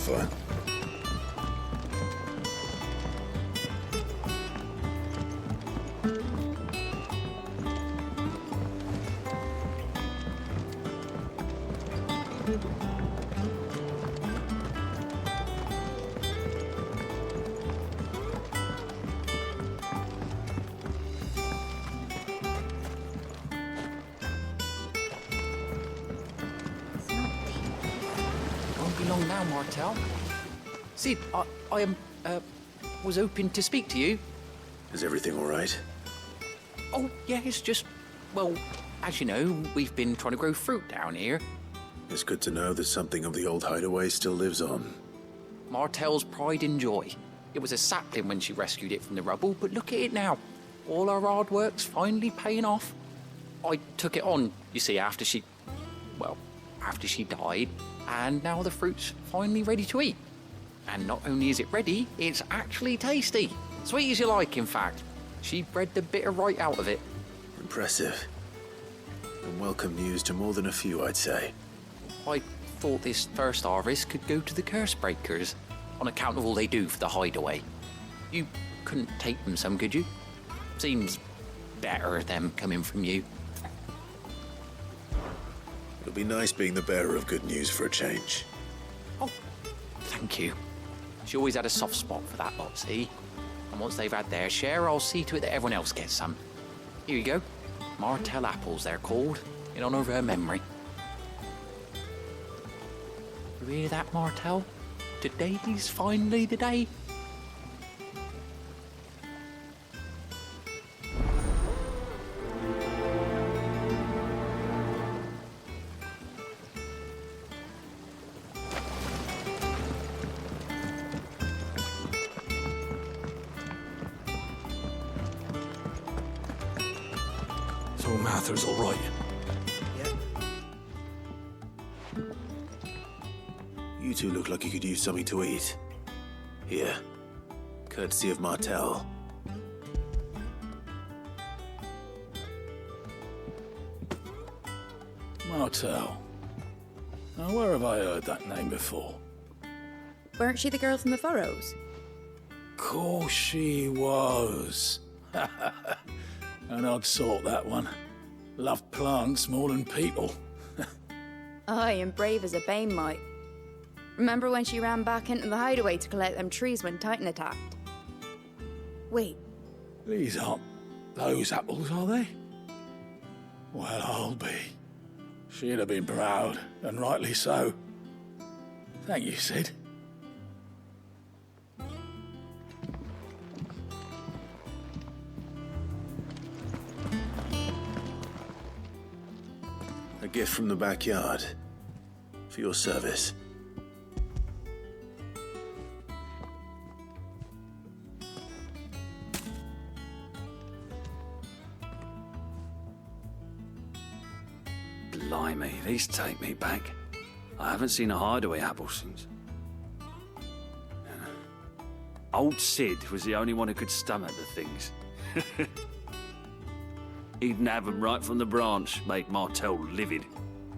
fine. Won't be long now, Martel. Sid, I was hoping to speak to you. Is everything all right? Oh, yeah, it's just, well, as you know, we've been trying to grow fruit down here. It's good to know that something of the old hideaway still lives on. Martel's pride and joy. It was a sapling when she rescued it from the rubble, but look at it now. All our hard work's finally paying off. I took it on, you see, after she died, and now the fruit's finally ready to eat. And not only is it ready, it's actually tasty. Sweet as you like, in fact. She bred the bitter right out of it. Impressive. And welcome news to more than a few, I'd say. I thought this first harvest could go to the curse breakers, on account of all they do for the hideaway. You couldn't take them some, could you? Seems better them coming from you. It'll be nice being the bearer of good news for a change. Oh, thank you. She always had a soft spot for that lot, see? And once they've had their share, I'll see to it that everyone else gets some. Here you go. Martel apples, they're called, in honour of her memory. You hear that, Martel? Today's finally the day. So Mather's all right. You two look like you could use something to eat. Here, courtesy of Martel. Martel. Now, where have I heard that name before? Weren't she the girl from the Furrows? Course she was. An odd sort, that one. Loved plants more than people. Aye, and brave as a bane might. Remember when she ran back into the hideaway to collect them trees when Titan attacked? Wait, These aren't those apples, are they? Well, I'll be. She'd have been proud, and rightly so. Thank you, Sid. A gift from the backyard. For your service. Blimey, these take me back. I haven't seen a hideaway apple since. Old Sid was the only one who could stomach the things. He'd nab 'em right from the branch, made Martel livid.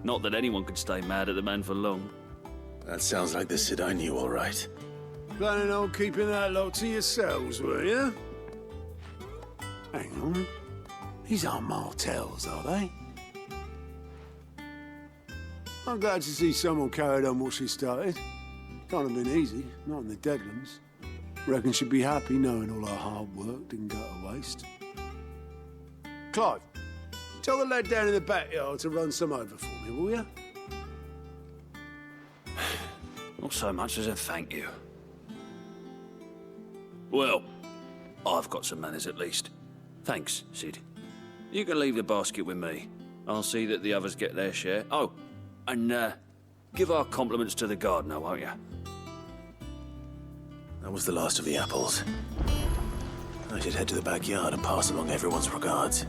Not that anyone could stay mad at the man for long. That sounds like the Sid I knew, all right. Planning on keeping that lot to yourselves, were you? Hang on. These aren't Martels, are they? I'm glad to see someone carried on what she started. Can't have been easy, not in the Deadlands. Reckon she'd be happy knowing all her hard work didn't go to waste. Clive, tell the lad down in the backyard to run some over for me, will you? Not so much as a thank you. Well, I've got some manners at least. Thanks, Sid. You can leave the basket with me. I'll see that the others get their share. Oh, and give our compliments to the gardener, won't you? That was the last of the apples. I should head to the backyard and pass along everyone's regards.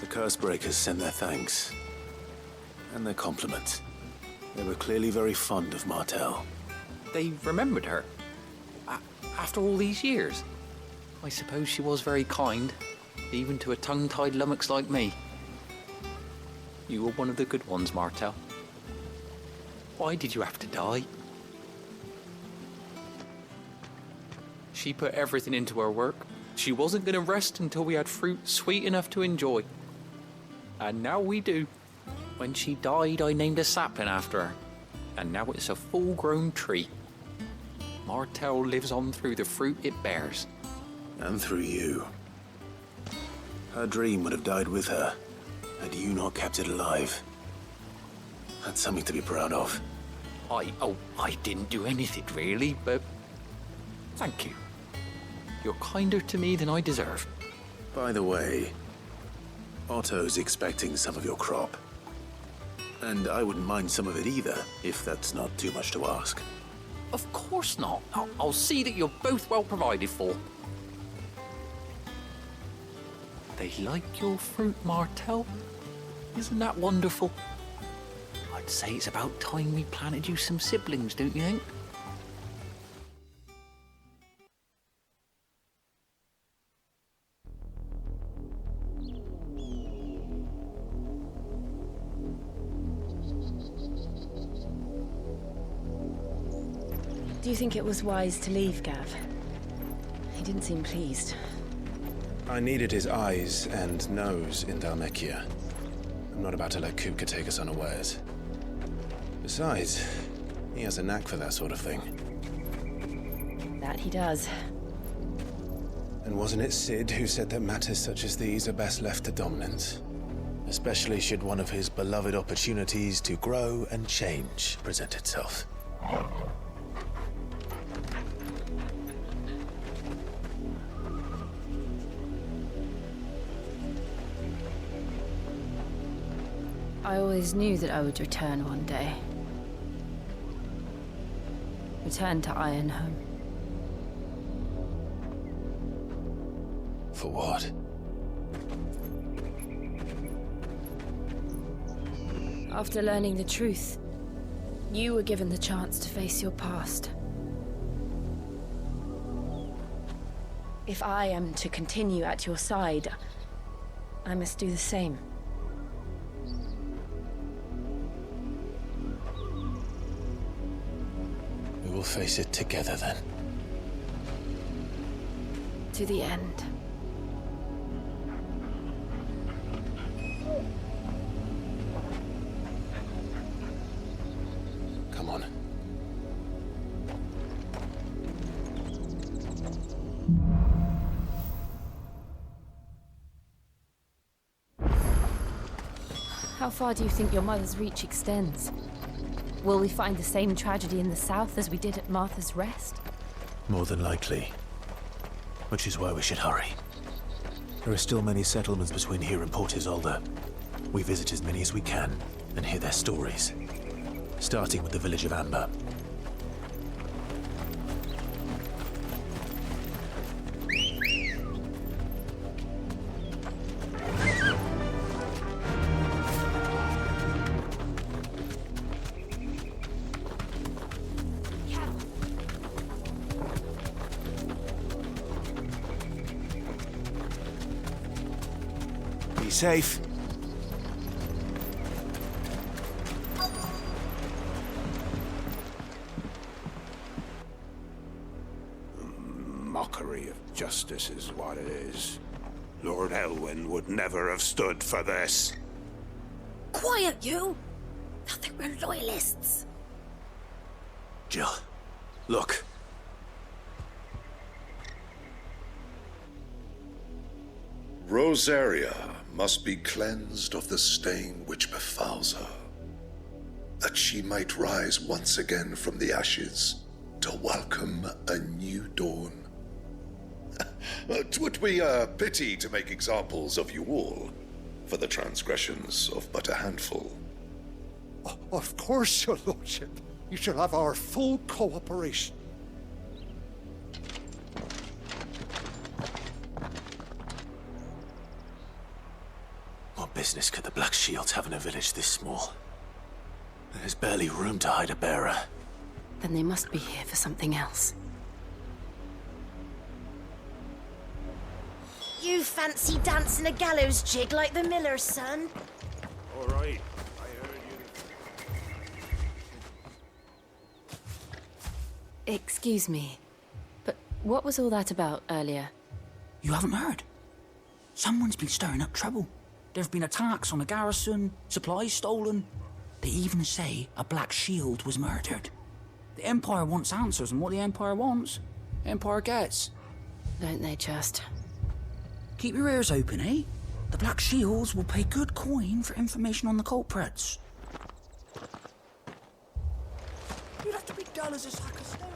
The curse breakers send their thanks. And their compliments. They were clearly very fond of Martel. They remembered her. After all these years. I suppose she was very kind, even to a tongue-tied lummox like me. You were one of the good ones, Martel. Why did you have to die? She put everything into her work. She wasn't going to rest until we had fruit sweet enough to enjoy. And now we do. When she died, I named a sapling after her. And now it's a full-grown tree. Martel lives on through the fruit it bears. And through you. Her dream would have died with her, had you not kept it alive. That's something to be proud of. I didn't do anything really, but thank you. You're kinder to me than I deserve. By the way, Otto's expecting some of your crop. And I wouldn't mind some of it either, if that's not too much to ask. Of course not. I'll see that you're both well provided for. They like your fruit, Martel. Isn't that wonderful? I'd say it's about time we planted you some siblings, don't you think? Do you think it was wise to leave, Gav? He didn't seem pleased. I needed his eyes and nose in Dhalmekia. I'm not about to let Kupka take us unawares. Besides, he has a knack for that sort of thing. That he does. And wasn't it Sid who said that matters such as these are best left to dominance? Especially should one of his beloved opportunities to grow and change present itself. I always knew that I would return one day. Return to Ironhome. For what? After learning the truth, you were given the chance to face your past. If I am to continue at your side, I must do the same. We will face it together then. To the end. Come on. How far do you think your mother's reach extends? Will we find the same tragedy in the south as we did at Martha's Rest? More than likely. Which is why we should hurry. There are still many settlements between here and Port Isolde. We visit as many as we can and hear their stories. Starting with the village of Amber. Be safe. Mockery of justice is what it is. Lord Elwyn would never have stood for this. Quiet, you! I think we're loyalists. Jill, look. Rosaria must be cleansed of the stain which befouls her, that she might rise once again from the ashes to welcome a new dawn. 'Twould be a pity to make examples of you all for the transgressions of but a handful. Of course, your lordship. You shall have our full cooperation. What business could the Black Shields have in a village this small? There's barely room to hide a bearer. Then they must be here for something else. You fancy dancing a gallows jig like the miller's son? All right. I heard you. Excuse me, but what was all that about earlier? You haven't heard? Someone's been stirring up trouble. There have been attacks on the garrison, supplies stolen. They even say a Black Shield was murdered. The Empire wants answers, and what the Empire wants, Empire gets. Don't they just? Keep your ears open, eh? The Black Shields will pay good coin for information on the culprits. You'd have to be dull as a sack of stone.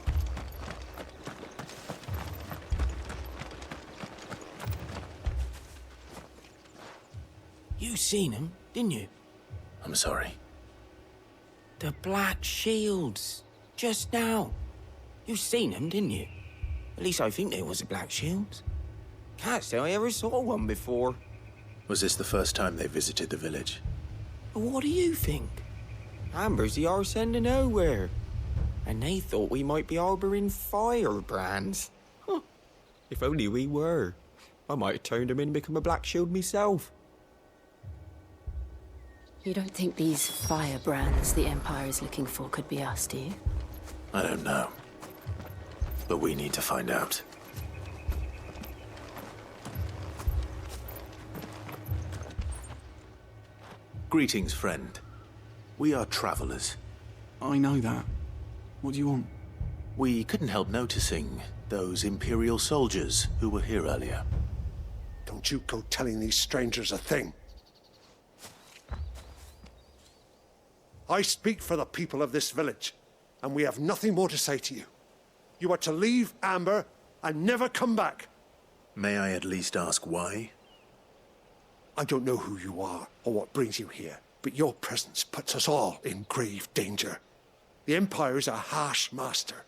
You seen him, didn't you? I'm sorry. The Black Shields. Just now. You seen them, didn't you? At least I think there was a Black Shield. Can't say I ever saw one before. Was this the first time they visited the village? But what do you think? Amber's the arse end of nowhere. And they thought we might be harbouring firebrands. Huh. If only we were. I might have turned them in and become a Black Shield myself. You don't think these firebrands the Empire is looking for could be us, do you? I don't know. But we need to find out. Greetings, friend. We are travelers. I know that. What do you want? We couldn't help noticing those Imperial soldiers who were here earlier. Don't you go telling these strangers a thing. I speak for the people of this village, and we have nothing more to say to you. You are to leave Amber and never come back. May I at least ask why? I don't know who you are or what brings you here, but your presence puts us all in grave danger. The Empire is a harsh master.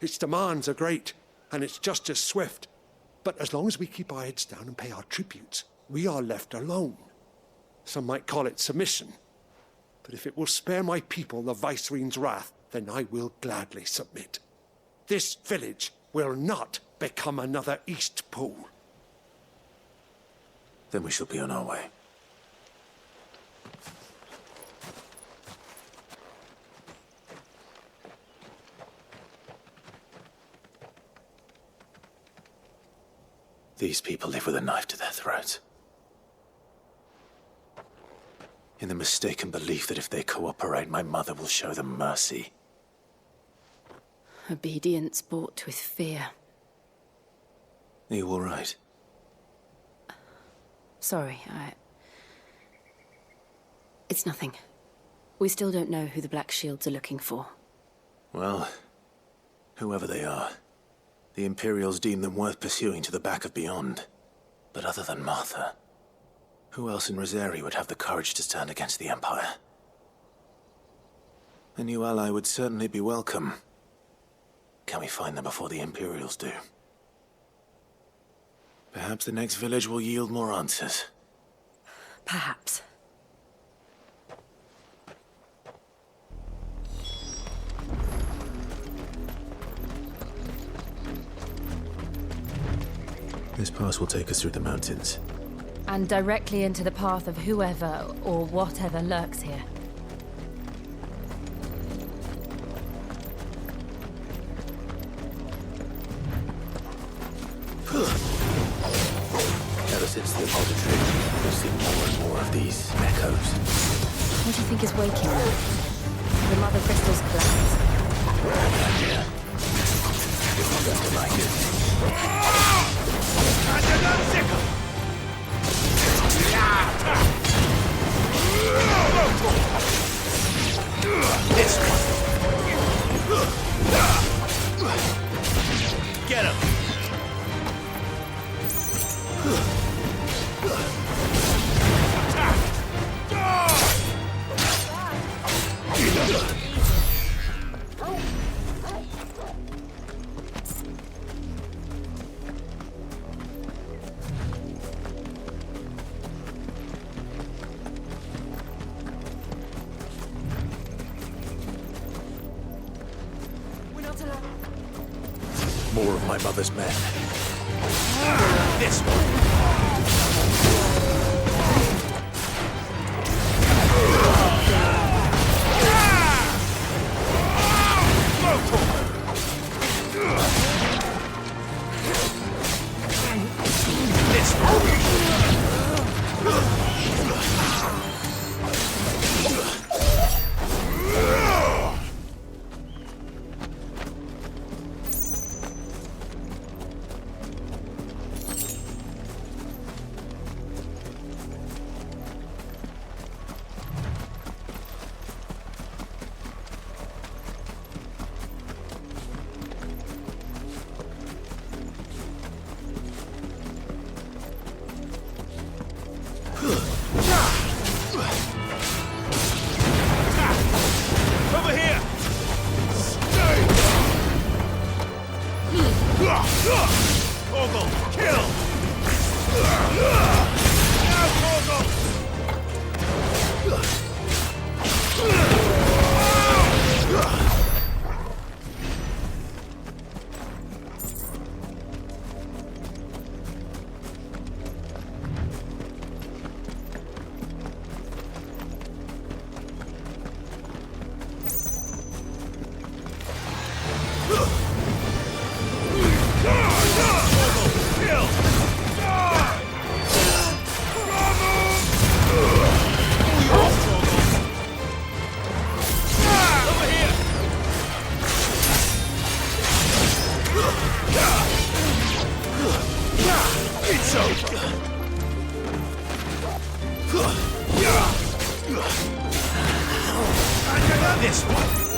Its demands are great, and its justice swift. But as long as we keep our heads down and pay our tributes, we are left alone. Some might call it submission. But if it will spare my people the Viceroy's wrath, then I will gladly submit. This village will not become another Eastpool. Then we shall be on our way. These people live with a knife to their throats. In the mistaken belief that if they cooperate, my mother will show them mercy. Obedience bought with fear. Are you all right? Sorry, It's nothing. We still don't know who the Black Shields are looking for. Well, whoever they are, the Imperials deem them worth pursuing to the back of beyond. But other than Martha, who else in Rosari would have the courage to stand against the Empire? A new ally would certainly be welcome. Can we find them before the Imperials do? Perhaps the next village will yield more answers. Perhaps. This pass will take us through the mountains. And directly into the path of whoever or whatever lurks here. Ever since the auditory, we've seen more and more of these echoes. What do you think is waking them? The Mother Crystal's collapse? Yeah. If we're going to like it. This one. Get him! More of my mother's men. This one. This one.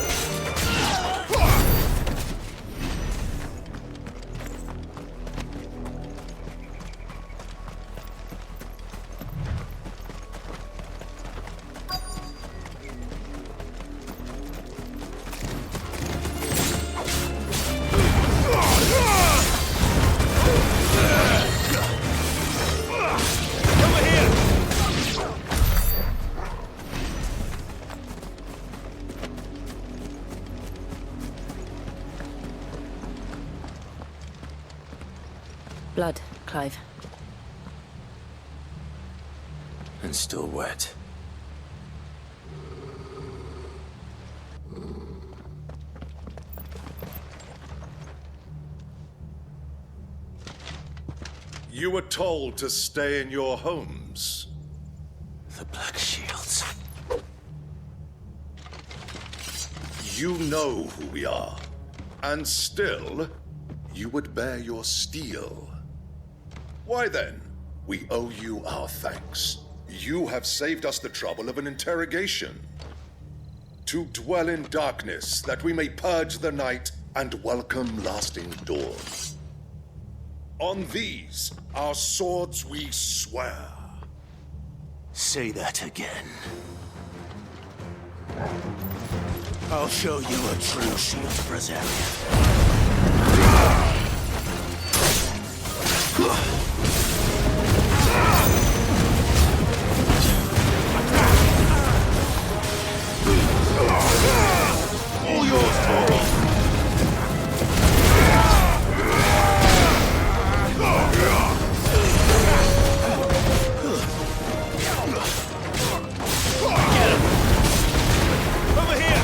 Blood, Clive. And still wet. You were told to stay in your homes. The Black Shields. You know who we are. And still, you would bear your steel. Why then? We owe you our thanks. You have saved us the trouble of an interrogation. To dwell in darkness, that we may purge the night and welcome lasting dawn. On these, our swords we swear. Say that again. I'll show you a true shield Brazilian. All yours, Torgal. Over here!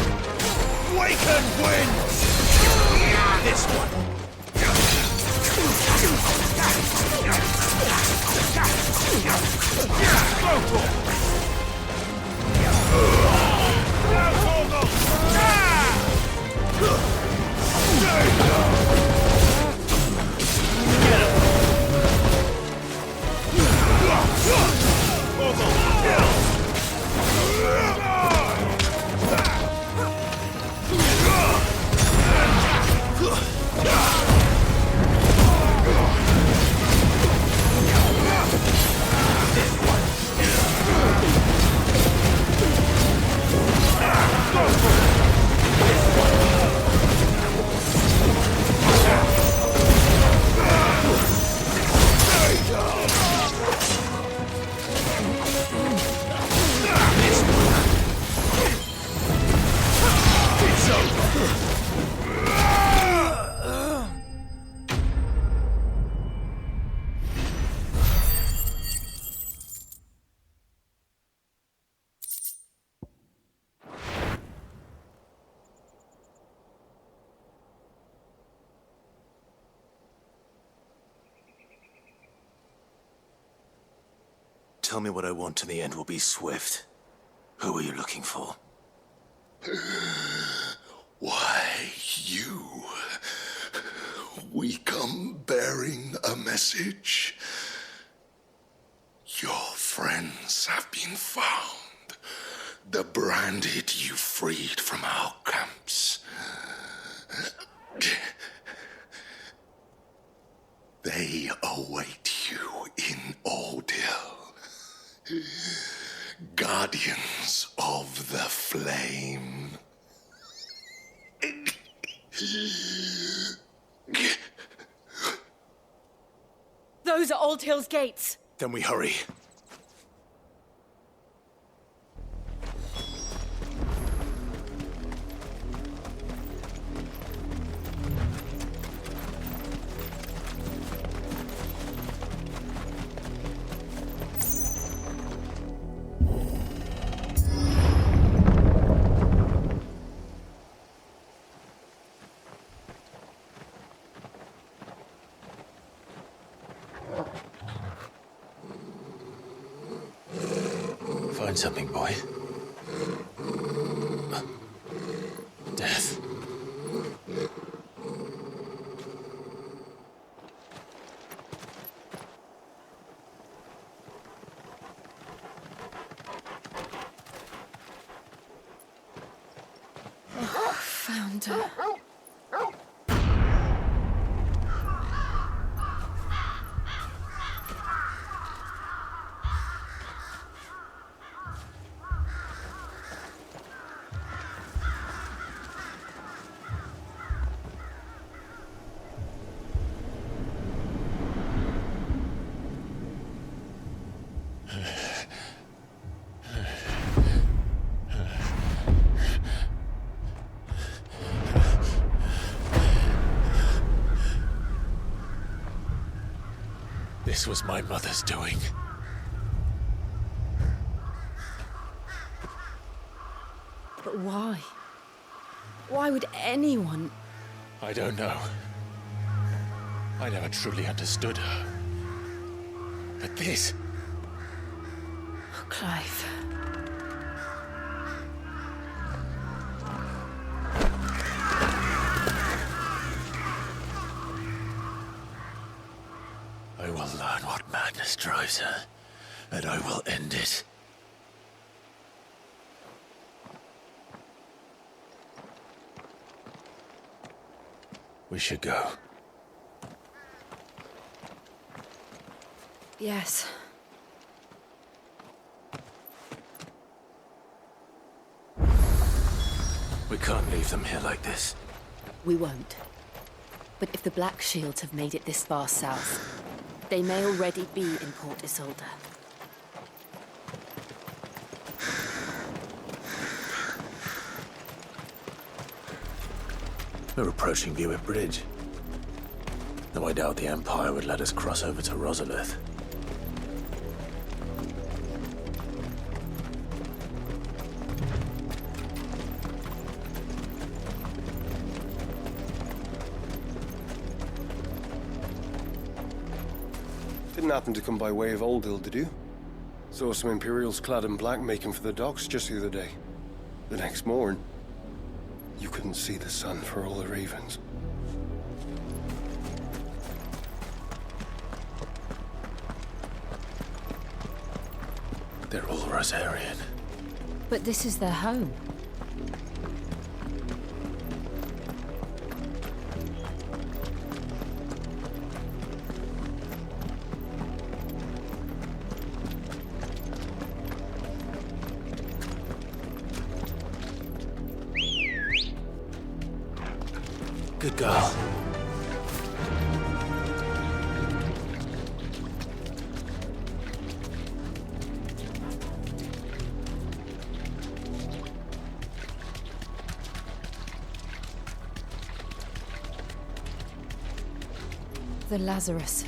Waken winds! This one. Tell me what I want and the end will be swift. Who are you looking for? Why, you. We come bearing a message. Your friends have been found. The branded you freed from our camps. They await you in Oldhill. Guardians of the Flame. Those are Old Hill's gates. Then we hurry. Find something, boy. Death. found her. This was my mother's doing. But why? Why would anyone... I don't know. I never truly understood her. But this... Oh, Clive. I will learn what madness drives her, and I will end it. We should go. Yes. We can't leave them here like this. We won't. But if the Black Shields have made it this far south, they may already be in Port Isolde. We're approaching Buick Bridge. Though I doubt the Empire would let us cross over to Rosalith. Didn't happen to come by way of Oldhill, did you? Saw some Imperials clad in black making for the docks just the other day. The next morn, you couldn't see the sun for all the ravens. They're all Rosarian. But this is their home. Good girl. The Lazarus.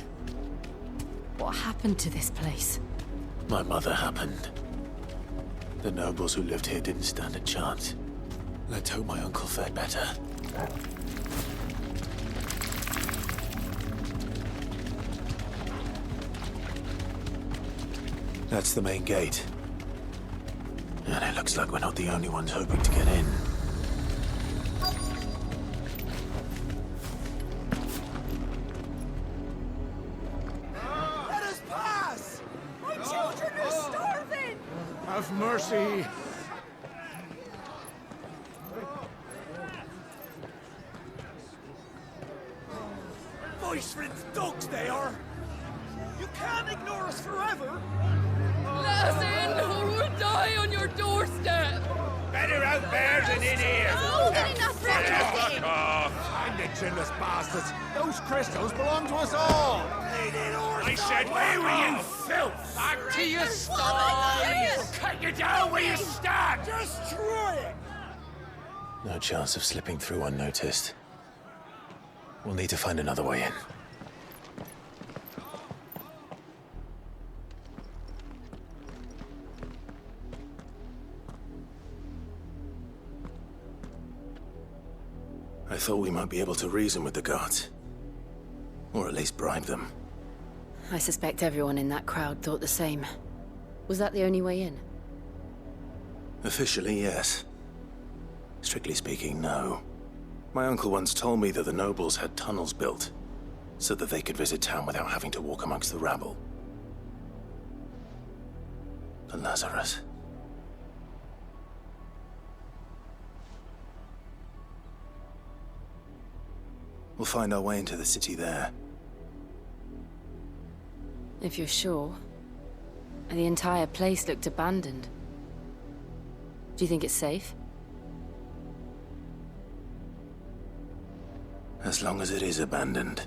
What happened to this place? My mother happened. The nobles who lived here didn't stand a chance. Let's hope my uncle fared better. That's the main gate. And it looks like we're not the only ones hoping to get in. Let us pass! My children are starving! Have mercy! Voice-riddled dogs they are! You can't ignore us forever! Let us in, or we'll die on your doorstep! Better out there than in here. Oh, get enough for Fuck off! Find it, chinless bastards! Those crystals belong to us all! I said, where were you, filth? Back to your sties! Cut you down where you stand! Destroy it! No chance of slipping through unnoticed. We'll need to find another way in. I thought we might be able to reason with the guards. Or at least bribe them. I suspect everyone in that crowd thought the same. Was that the only way in? Officially, yes. Strictly speaking, no. My uncle once told me that the nobles had tunnels built, so that they could visit town without having to walk amongst the rabble. The Lazarus. We'll find our way into the city there. If you're sure. The entire place looked abandoned. Do you think it's safe? As long as it is abandoned.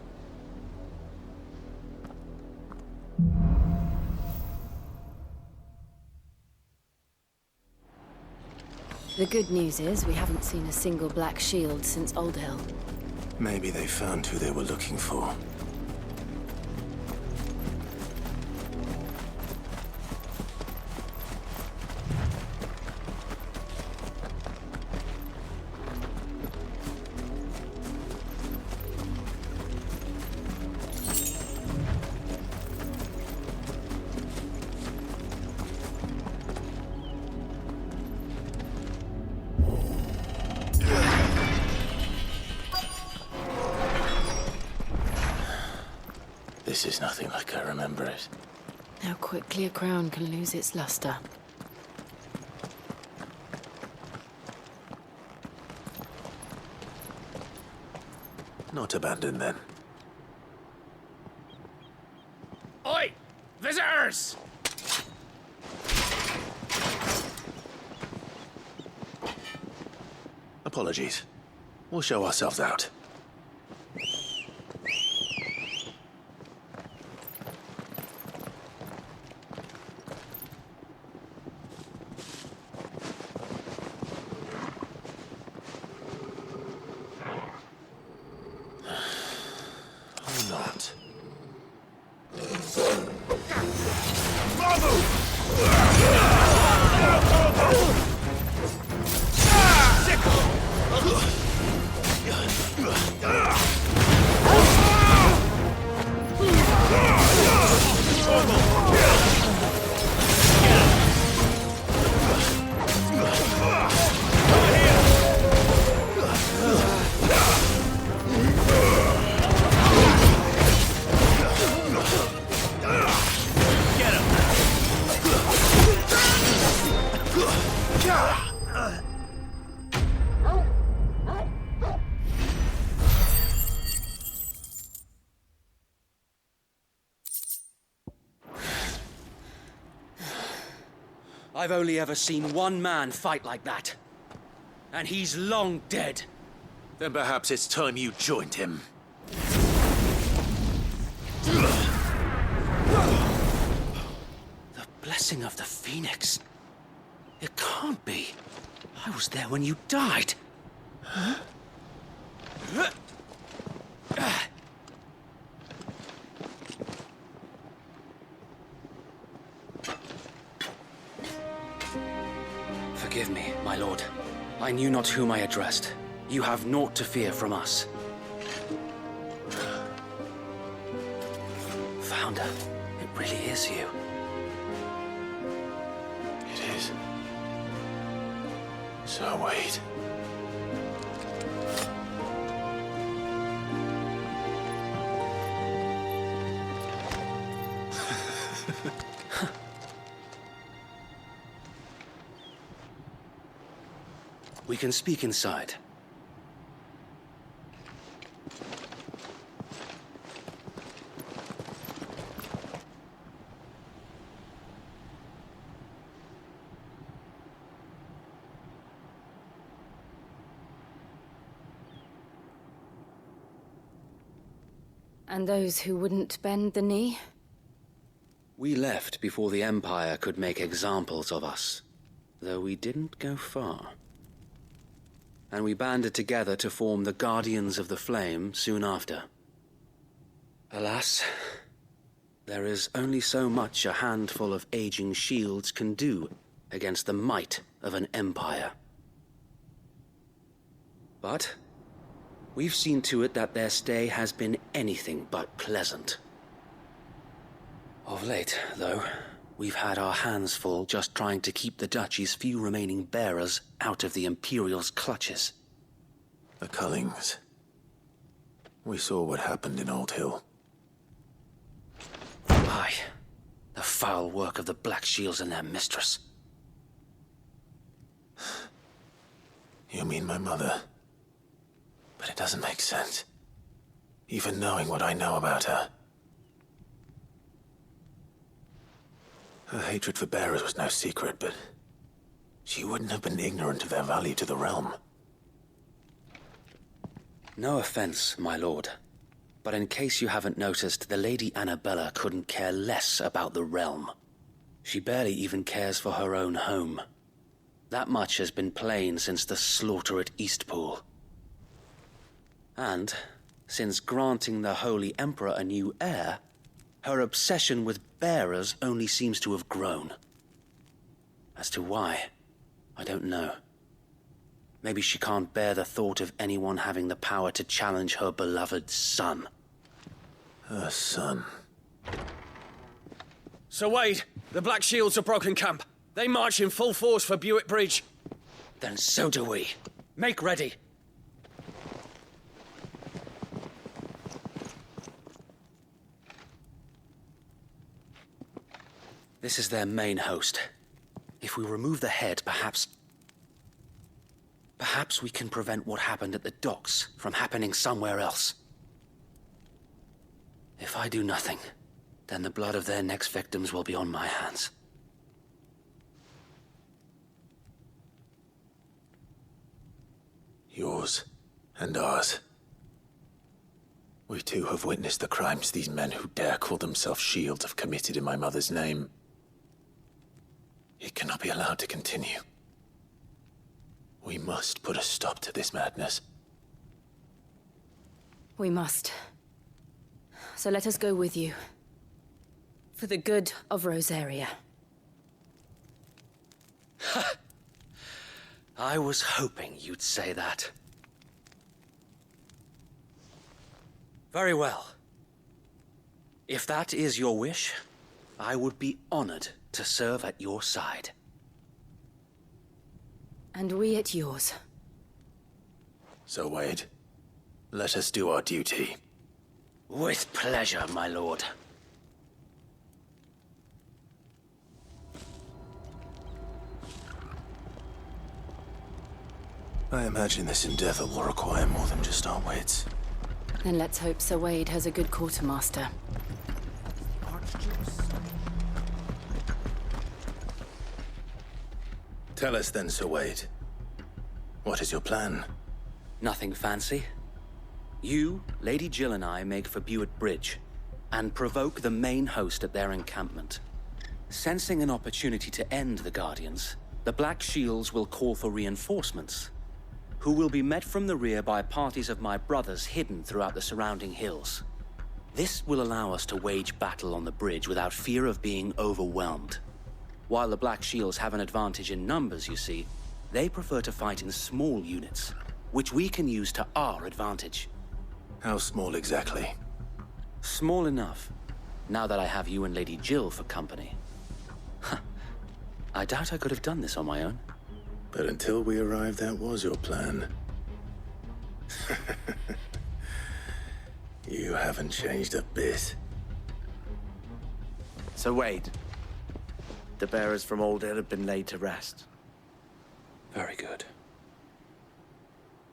The good news is we haven't seen a single black shield since Old Hill. Maybe they found who they were looking for. This is nothing like I remember it. How quickly a crown can lose its luster. Not abandoned, then. Oi! Visitors! Apologies. We'll show ourselves out. Or not. I've only ever seen one man fight like that. And he's long dead. Then perhaps it's time you joined him. The blessing of the Phoenix. It can't be. I was there when you died. Huh? Forgive me, my lord. I knew not whom I addressed. You have naught to fear from us. Founder, it really is you. It is. So wait. We can speak inside. And those who wouldn't bend the knee? We left before the Empire could make examples of us, though we didn't go far. And we banded together to form the Guardians of the Flame soon after. Alas, there is only so much a handful of aging shields can do against the might of an empire. But we've seen to it that their stay has been anything but pleasant. Of late, though, we've had our hands full just trying to keep the Duchy's few remaining bearers out of the Imperial's clutches. The Cullings. We saw what happened in Old Hill. Aye. The foul work of the Black Shields and their mistress. You mean my mother? But it doesn't make sense. even knowing what I know about her. Her hatred for bearers was no secret, but she wouldn't have been ignorant of their value to the realm. No offense, my lord, but in case you haven't noticed, the Lady Annabella couldn't care less about the realm. She barely even cares for her own home. That much has been plain since the slaughter at Eastpool. And, since granting the Holy Emperor a new heir, her obsession with bearers only seems to have grown. As to why, I don't know. Maybe she can't bear the thought of anyone having the power to challenge her beloved son. Her son. Sir Wade, the Black Shields have broken camp. They march in full force for Buick Bridge. Then so do we. Make ready. This is their main host. If we remove the head, perhaps we can prevent what happened at the docks from happening somewhere else. If I do nothing, then the blood of their next victims will be on my hands. Yours and ours. We too have witnessed the crimes these men who dare call themselves shields have committed in my mother's name. It cannot be allowed to continue. We must put a stop to this madness. We must. So let us go with you. For the good of Rosaria. I was hoping you'd say that. Very well. If that is your wish, I would be honored to serve at your side. And we at yours. So, Wade, let us do our duty. With pleasure, my lord. I imagine this endeavor will require more than just our wits. Then let's hope Sir Wade has a good quartermaster. Tell us then, Sir Wade. What is your plan? Nothing fancy. You, Lady Jill and I make for Buick Bridge, and provoke the main host at their encampment. Sensing an opportunity to end the Guardians, the Black Shields will call for reinforcements, who will be met from the rear by parties of my brothers hidden throughout the surrounding hills. This will allow us to wage battle on the bridge without fear of being overwhelmed. While the Black Shields have an advantage in numbers, you see, they prefer to fight in small units, which we can use to our advantage. How small exactly? Small enough, now that I have you and Lady Jill for company. I doubt I could have done this on my own. But until we arrived, that was your plan. You haven't changed a bit. So Wade, the bearers from Old Hill have been laid to rest. Very good.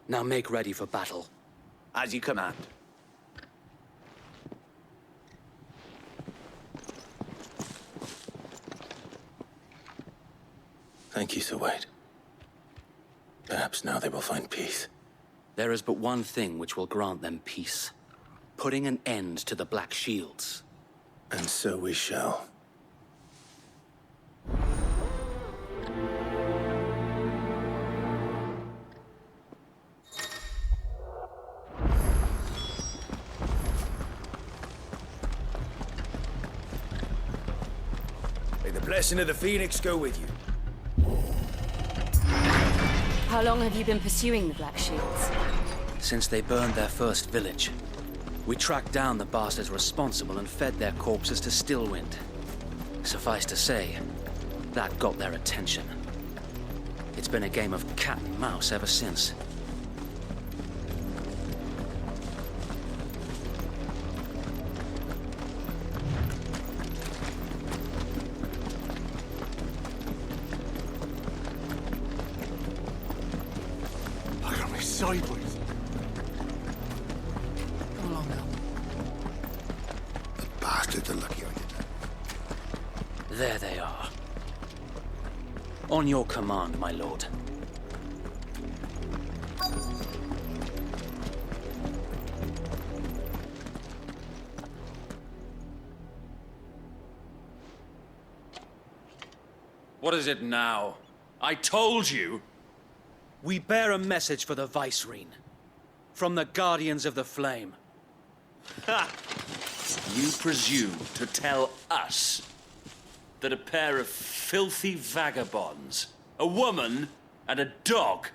Now make ready for battle. As you command. Thank you, Sir Wade. Perhaps now they will find peace. There is but one thing which will grant them peace. Putting an end to the Black Shields. And so we shall. May the blessing of the Phoenix go with you. How long have you been pursuing the Black Shields? Since they burned their first village. We tracked down the bastards responsible and fed their corpses to Stillwind. Suffice to say, that got their attention. It's been a game of cat and mouse ever since. I got me sideways. Come along now. There they are. On your command, my lord. What is it now? I told you! We bear a message for the Vicereine. From the Guardians of the Flame. Ha! You presume to tell us that a pair of filthy vagabonds, a woman and a dog,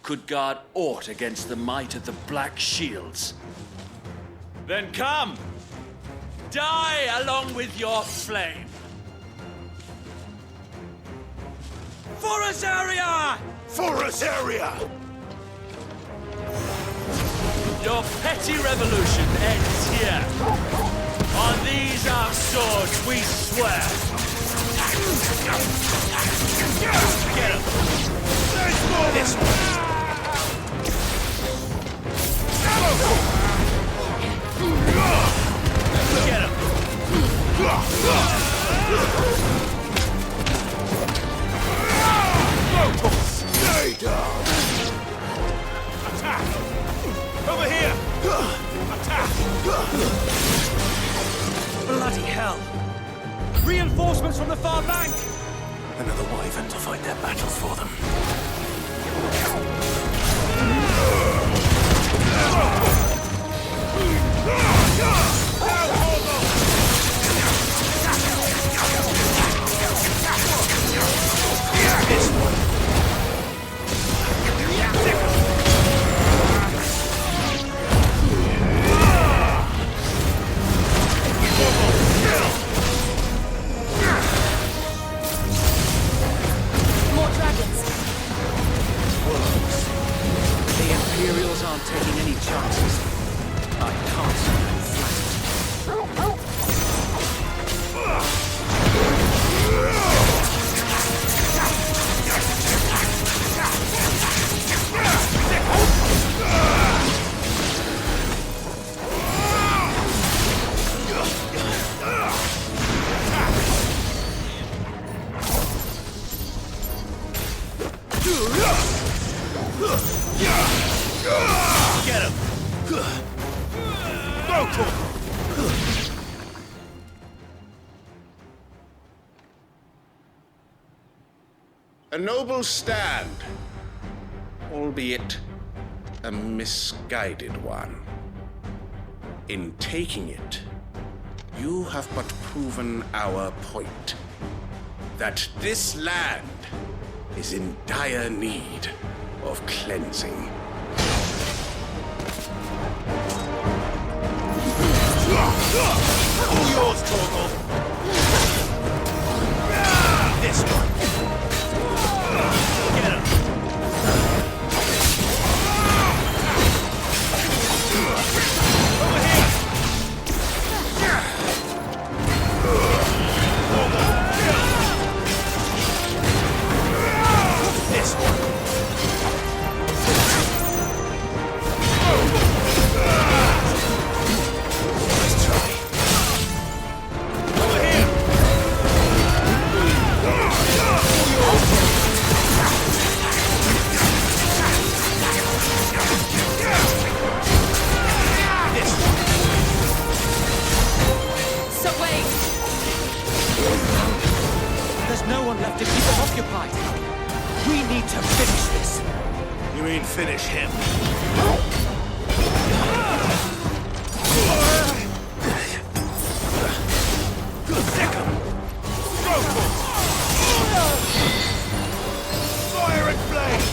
could guard aught against the might of the Black Shields? Then come! Die along with your flame! For us area! For us area! Your petty revolution ends here. On these our swords we swear. Get him! This one. Get him! Stay down! Attack! Over here! Attack! Bloody hell! Reinforcements from the far bank! Another wyvern to fight their battles for them. This one. More dragons. The Imperials aren't taking any chances. I can't see them flattered. Get him! Go for him! A noble stand, albeit a misguided one. In taking it, you have but proven our point. That this land is in dire need of cleansing. All yours, Torgal! This one! Get him! Over here! This one! Let's try. Over here! This one! So wait. There's no one left to keep us occupied. We need to finish this. You mean finish him? Fire and flame!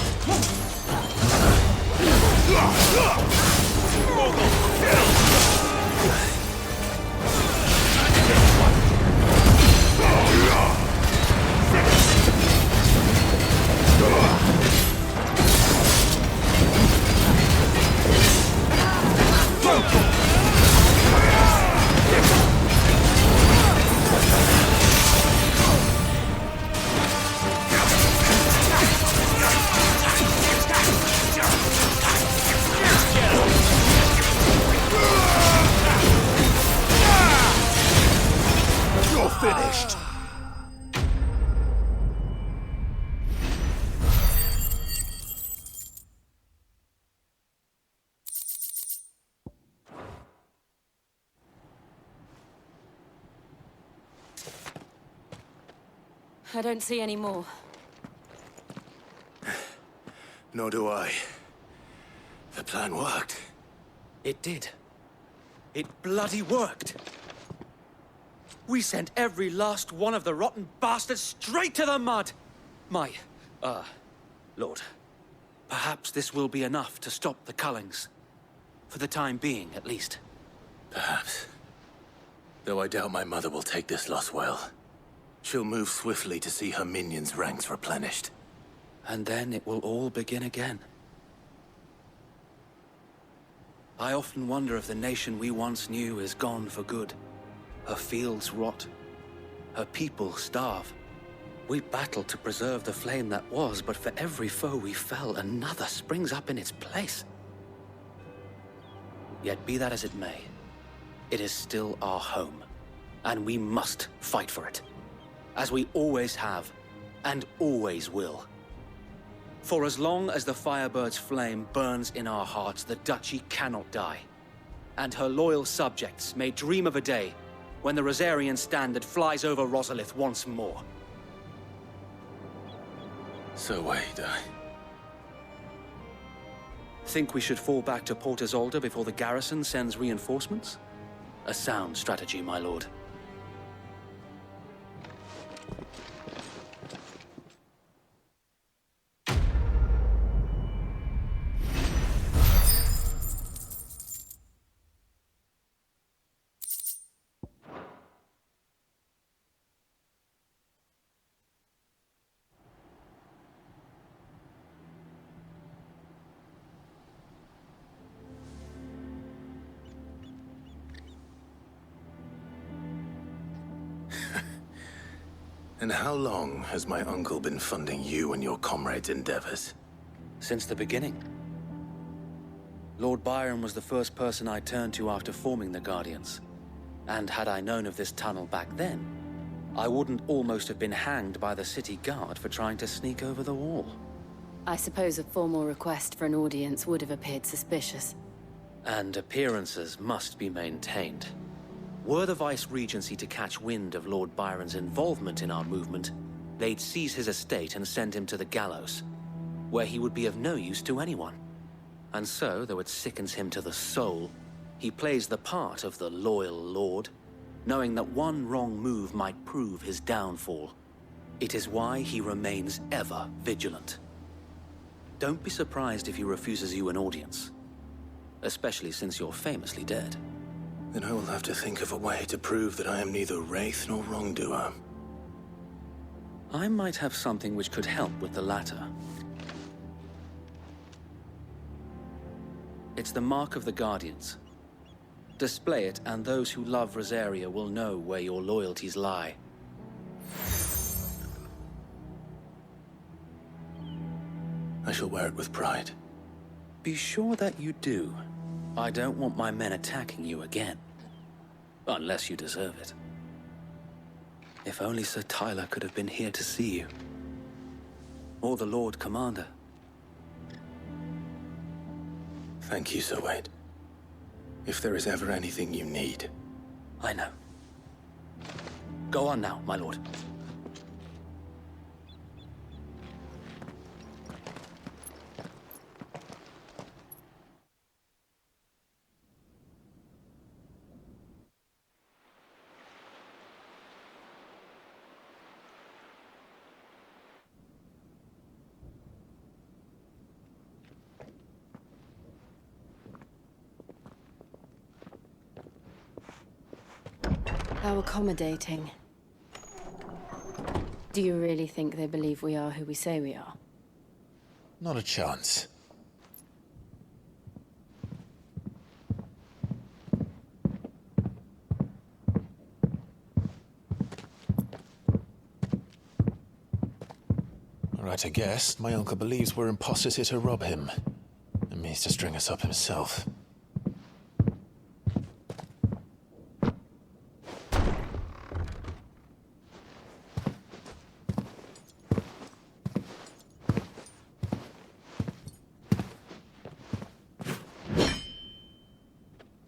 I don't see any more. Nor do I. The plan worked. It did. It bloody worked. We sent every last one of the rotten bastards straight to the mud. Lord, perhaps this will be enough to stop the Cullings. For the time being, at least. Perhaps. Though I doubt my mother will take this loss well. She'll move swiftly to see her minions' ranks replenished. And then it will all begin again. I often wonder if the nation we once knew is gone for good. Her fields rot. Her people starve. We battled to preserve the flame that was, but for every foe we fell, another springs up in its place. Yet be that as it may, it is still our home, and we must fight for it, as we always have, and always will. For as long as the Firebird's flame burns in our hearts, the Duchy cannot die, and her loyal subjects may dream of a day when the Rosarian standard flies over Rosalith once more. So wait, Think we should fall back to Port Isolde before the garrison sends reinforcements? A sound strategy, my lord. And how long has my uncle been funding you and your comrades' endeavors? Since the beginning. Lord Byron was the first person I turned to after forming the Guardians. And had I known of this tunnel back then, I wouldn't almost have been hanged by the city guard for trying to sneak over the wall. I suppose a formal request for an audience would have appeared suspicious. And appearances must be maintained. Were the Vice-Regency to catch wind of Lord Byron's involvement in our movement, they'd seize his estate and send him to the gallows, where he would be of no use to anyone. And so, though it sickens him to the soul, he plays the part of the loyal lord, knowing that one wrong move might prove his downfall. It is why he remains ever vigilant. Don't be surprised if he refuses you an audience, especially since you're famously dead. Then I will have to think of a way to prove that I am neither wraith nor wrongdoer. I might have something which could help with the latter. It's the mark of the Guardians. Display it, and those who love Rosaria will know where your loyalties lie. I shall wear it with pride. Be sure that you do. I don't want my men attacking you again. Unless you deserve it. If only Sir Tyler could have been here to see you. Or the Lord Commander. Thank you, Sir Wade. If there is ever anything you need. I know. Go on now, my lord. How accommodating. Do you really think they believe we are who we say we are? Not a chance. Right, I guess. My uncle believes we're imposters here to rob him. And means to string us up himself.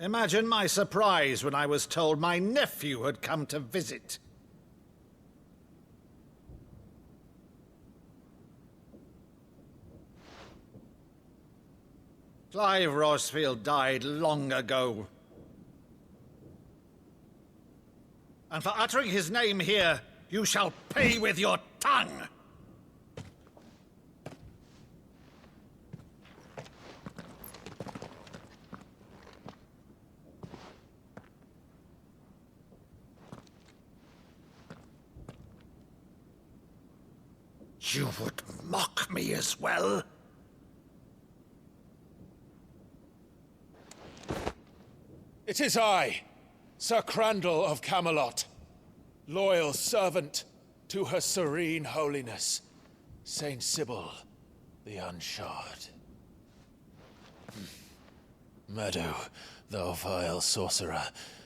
Imagine my surprise when I was told my nephew had come to visit. Clive Rossfield died long ago. And for uttering his name here, you shall pay with your tongue! You would mock me as well? It is I, Sir Crandall of Camelot, loyal servant to Her Serene Holiness, Saint Sybil the Unshod. Meadow, thou vile sorcerer,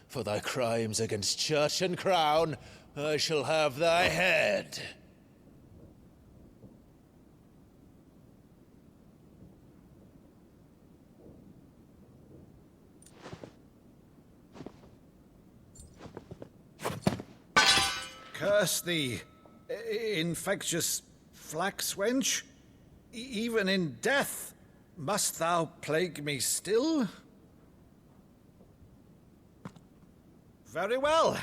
for thy crimes against church and crown, I shall have thy head. Curse thee, infectious flax wench. Even in death, must thou plague me still? Very well.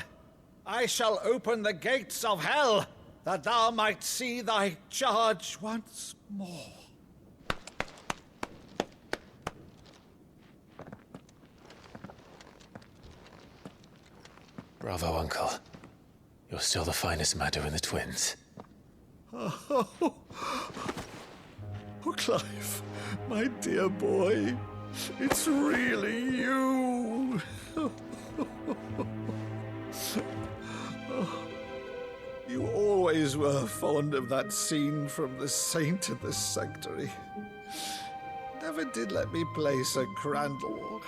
I shall open the gates of hell, that thou might see thy charge once more. Bravo, Uncle. You're still the finest Meadow in the twins. Oh, Clive, my dear boy, it's really you. You always were fond of that scene from The Saint and the Sanctuary. Never did let me play Sir Crandall.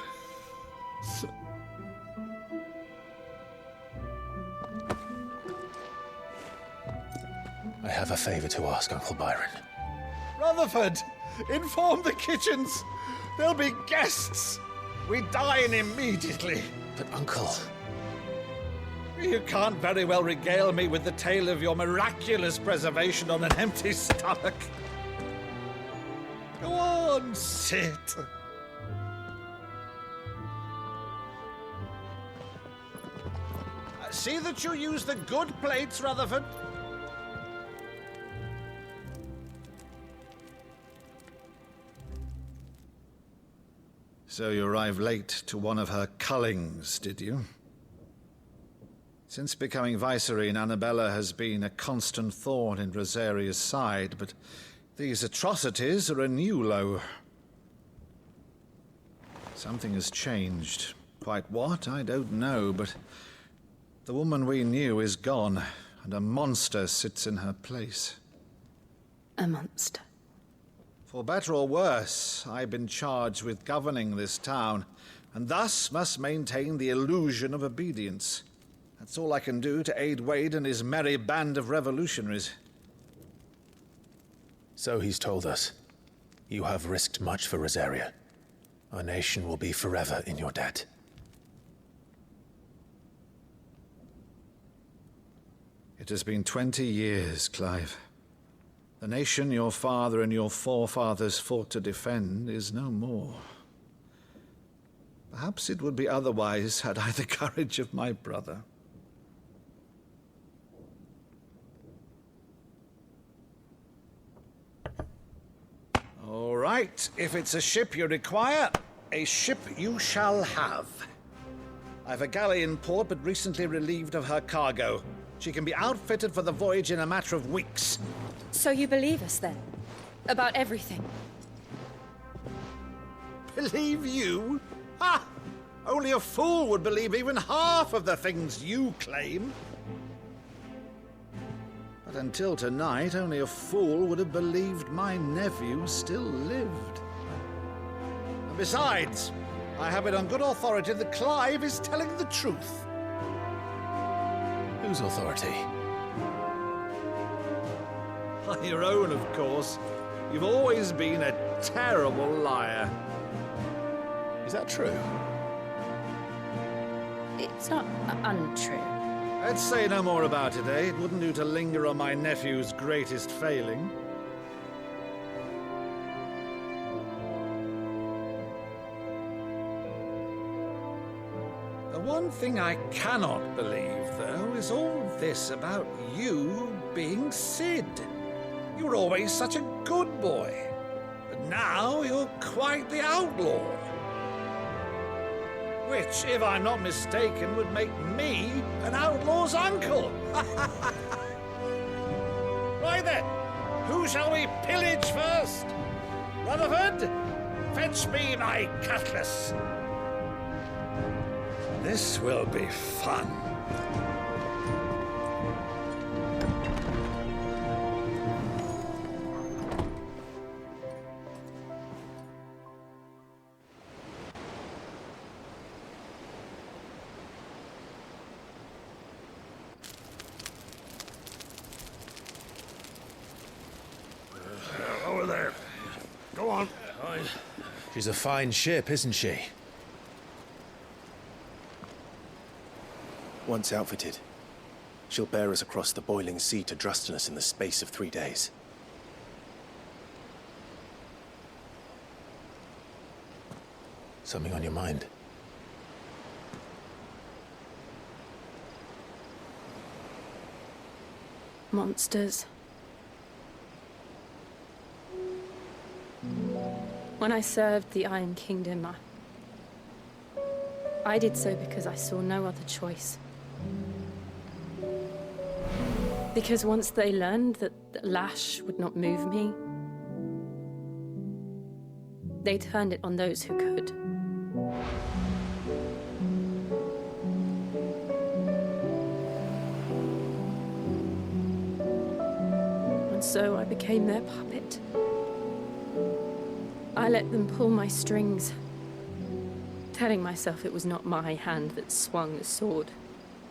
I have a favor to ask, Uncle Byron. Rutherford, inform the kitchens. There'll be guests. We dine immediately. But, Uncle... You can't very well regale me with the tale of your miraculous preservation on an empty stomach. Go on, sit. See that you use the good plates, Rutherford. So you arrived late to one of her cullings, did you? Since becoming Vicereine, Annabella has been a constant thorn in Rosaria's side, but these atrocities are a new low. Something has changed. Quite what, I don't know, but the woman we knew is gone, and a monster sits in her place. A monster. For better or worse, I've been charged with governing this town, and thus must maintain the illusion of obedience. That's all I can do to aid Wade and his merry band of revolutionaries. So he's told us. You have risked much for Rosaria. Our nation will be forever in your debt. It has been 20 years, Clive. The nation your father and your forefathers fought to defend is no more. Perhaps it would be otherwise had I the courage of my brother. All right, if it's a ship you require, a ship you shall have. I've a galley in port, but recently relieved of her cargo. She can be outfitted for the voyage in a matter of weeks. So you believe us, then? About everything? Believe you? Ha! Only a fool would believe even half of the things you claim. But until tonight, only a fool would have believed my nephew still lived. And besides, I have it on good authority that Clive is telling the truth. Whose authority? Your own, of course. You've always been a terrible liar. Is that true? It's not untrue. Let's say no more about it, eh? It wouldn't do to linger on my nephew's greatest failing. One thing I cannot believe, though, is all this about you being Sid. You were always such a good boy, but now you're quite the outlaw. Which, if I'm not mistaken, would make me an outlaw's uncle. Right then, who shall we pillage first? Rutherford, fetch me my cutlass. This will be fun. Over there. Go on. She's a fine ship, isn't she? Once outfitted, she'll bear us across the boiling sea to Drustinus in the space of 3 days. Something on your mind? Monsters. When I served the Iron Kingdom, I did so because I saw no other choice. Because once they learned that the lash would not move me, they turned it on those who could. And so I became their puppet. I let them pull my strings, telling myself it was not my hand that swung the sword,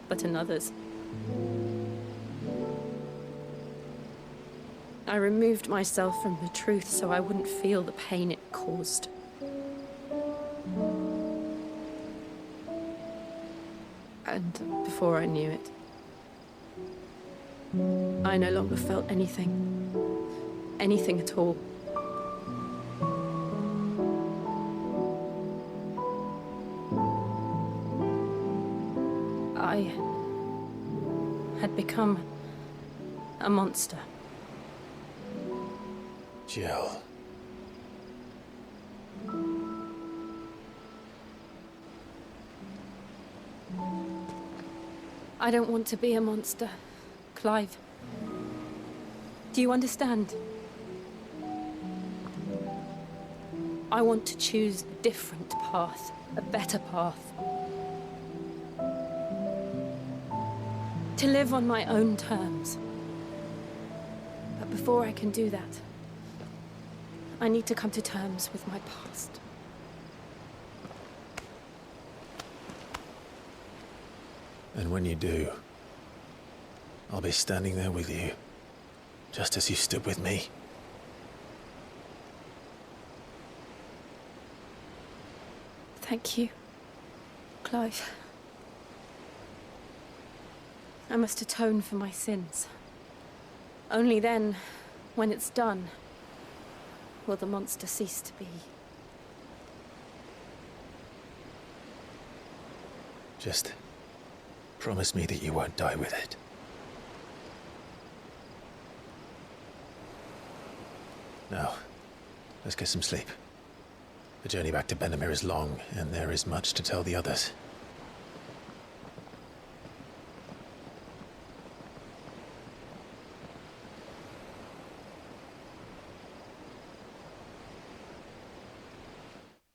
but another's. I removed myself from the truth so I wouldn't feel the pain it caused. And before I knew it, I no longer felt anything. Anything at all. I had become a monster. Jill. I don't want to be a monster, Clive. Do you understand? I want to choose a different path, a better path. To live on my own terms. But before I can do that, I need to come to terms with my past. And when you do, I'll be standing there with you, just as you stood with me. Thank you, Clive. I must atone for my sins. Only then, when it's done, will the monster cease to be. Just promise me that you won't die with it. Now, let's get some sleep. The journey back to Benamir is long, and there is much to tell the others.